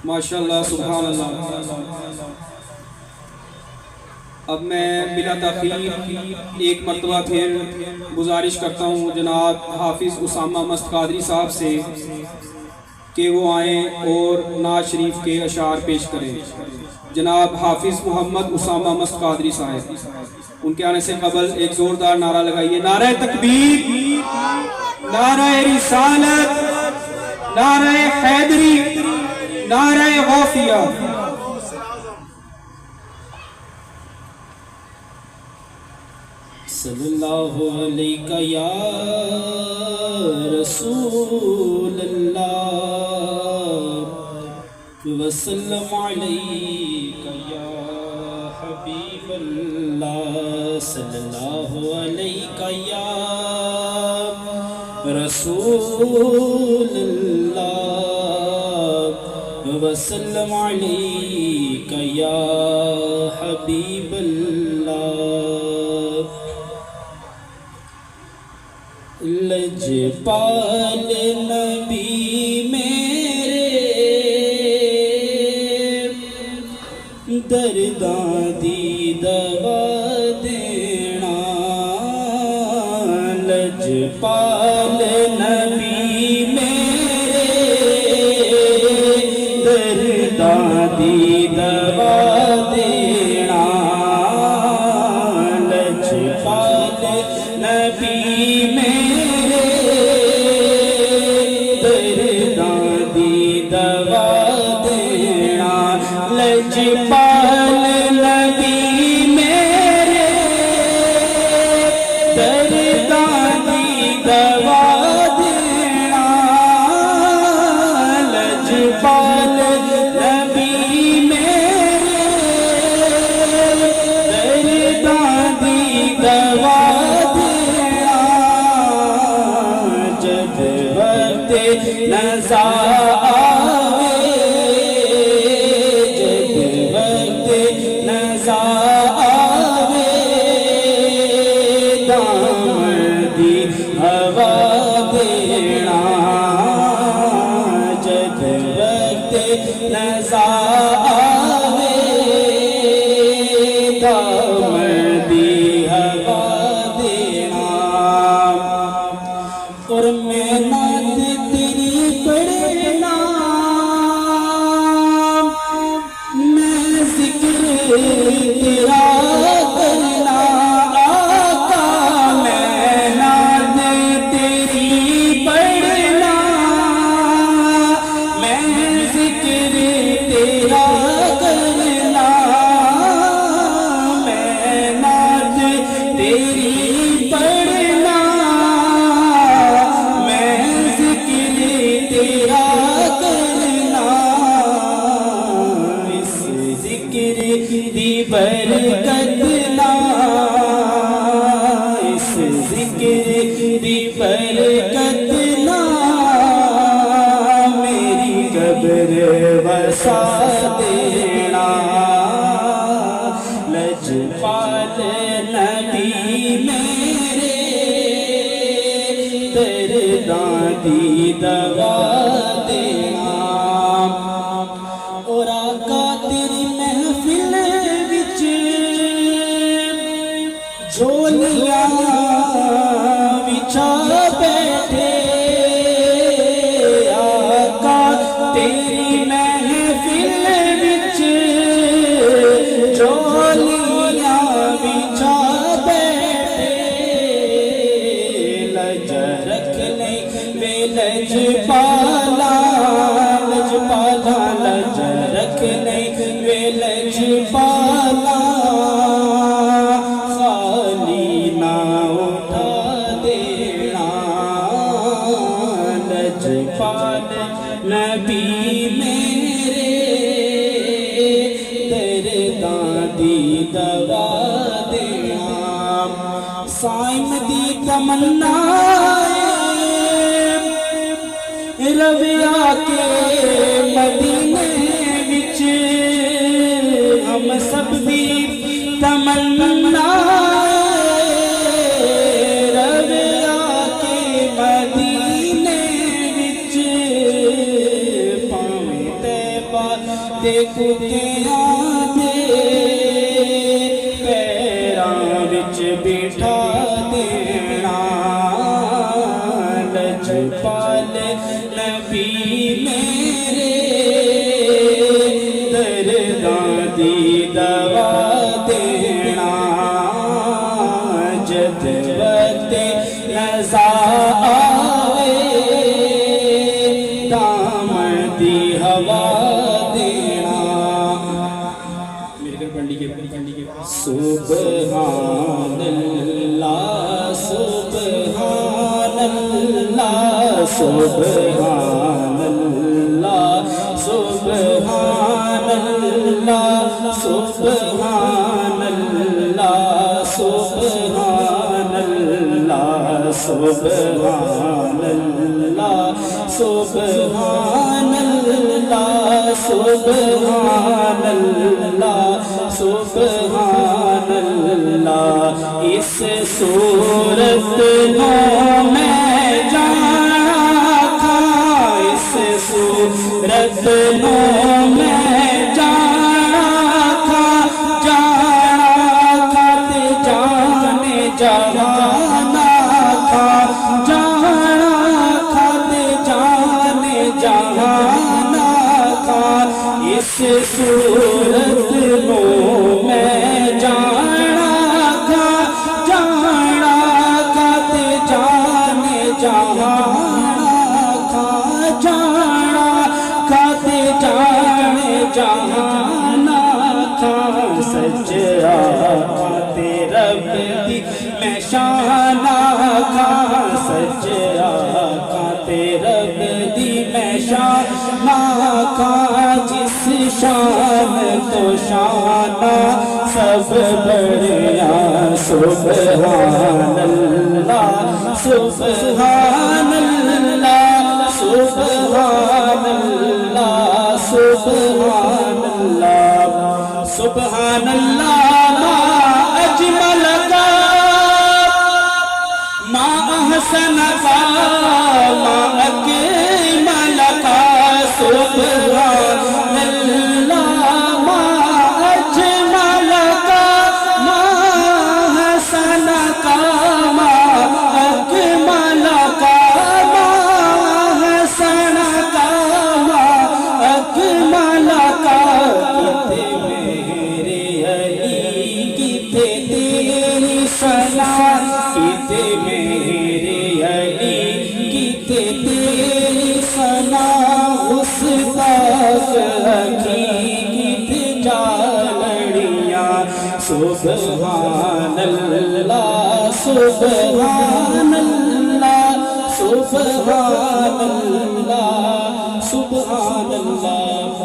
ماشاءاللہ سبحان اللہ۔ اب میں بلا تاخیر ایک مرتبہ پھر گزارش کرتا ہوں جناب حافظ اسامہ مست قادری صاحب سے کہ وہ آئیں اور نعت شریف کے اشعار پیش کریں۔ جناب حافظ محمد اسامہ مست قادری صاحب، ان کے آنے سے قبل ایک زوردار نعرہ لگائیے، نعرہ تکبیر، نعرہ رسالت، نعرہ حیدری، نعرہ غوثیہ۔ صلی اللہ علیہ یا رسول اللہ وسلم علیہ یا حبیب اللہ، صلی اللہ علیہ یا رسول اللہ وسلم علیہ یا حبیب اللہ۔ لجپال نبی میرے درداں دی دوا دینا، لجپال نبی میرے درداں دی دوا دینا، لجپال نبی میرے لجپال نبی میرے درداں دی دوا دینا، لجپال نبی میرے درداں دی دوا دینا، جب وقت نزا دینا، لجپال نبی میرے درداں دی دوا دینا، اور آقا تیری محفل وچ جھولیاں بچھا بیٹھے، آقا تیری لجپالا لجپالا لج رکھنے وے لجپالا، خالی نہ اٹھا دینا، لجپال نبی میرے درداں دی دوا دینا، سائم دی تمنا رویا کے مدینے وچ، ہم سب دی تمنا رویا کے مدینے وچ، پاویں تے تے کتیاں دے پیراں وچ بٹھا دینا لجپال نبی میرے درداں دی دوا دینا جد وقت نزا آوے دامن دی ہوا دینا میرے گھر پڑھ لیجیے سبحان اللہ سبحان اللہ سبحان اللہ سبحان اللہ سبحان اللہ سبحان اللہ سبحان اللہ سبحان اللہ سبحان اللہ سبحان اللہ اس صورت نو میں جانا تھا اس صورت نو میں جانا تھا تے جانے جہانا تھا جانا تے جانے جہانا تھا اس صورت نو میں جانا تھا تے جانے جہانا تھا جانا تے جانے جہانا تھا سجا تے رب دی میں شانہ تھا سجا تے رب دی میں شانہ تھا جس شان تو شانہ سب بڑھیا سبحان اللہ سبحان اللہ سبحان اللہ سبحان اللہ سبحان اللہ ما اجمل کا ما احسن کا ما اکمل کا سبحان اللہ ما اجمل کا ما احسن کا ما اکمل کا ما احسن کا ما اکمل کا کتے میرے علی کتے تیری سنا گستاخ حقیقت جالڑیاں سبحان اللہ سبحان اللہ سبحان اللہ سبحان اللہ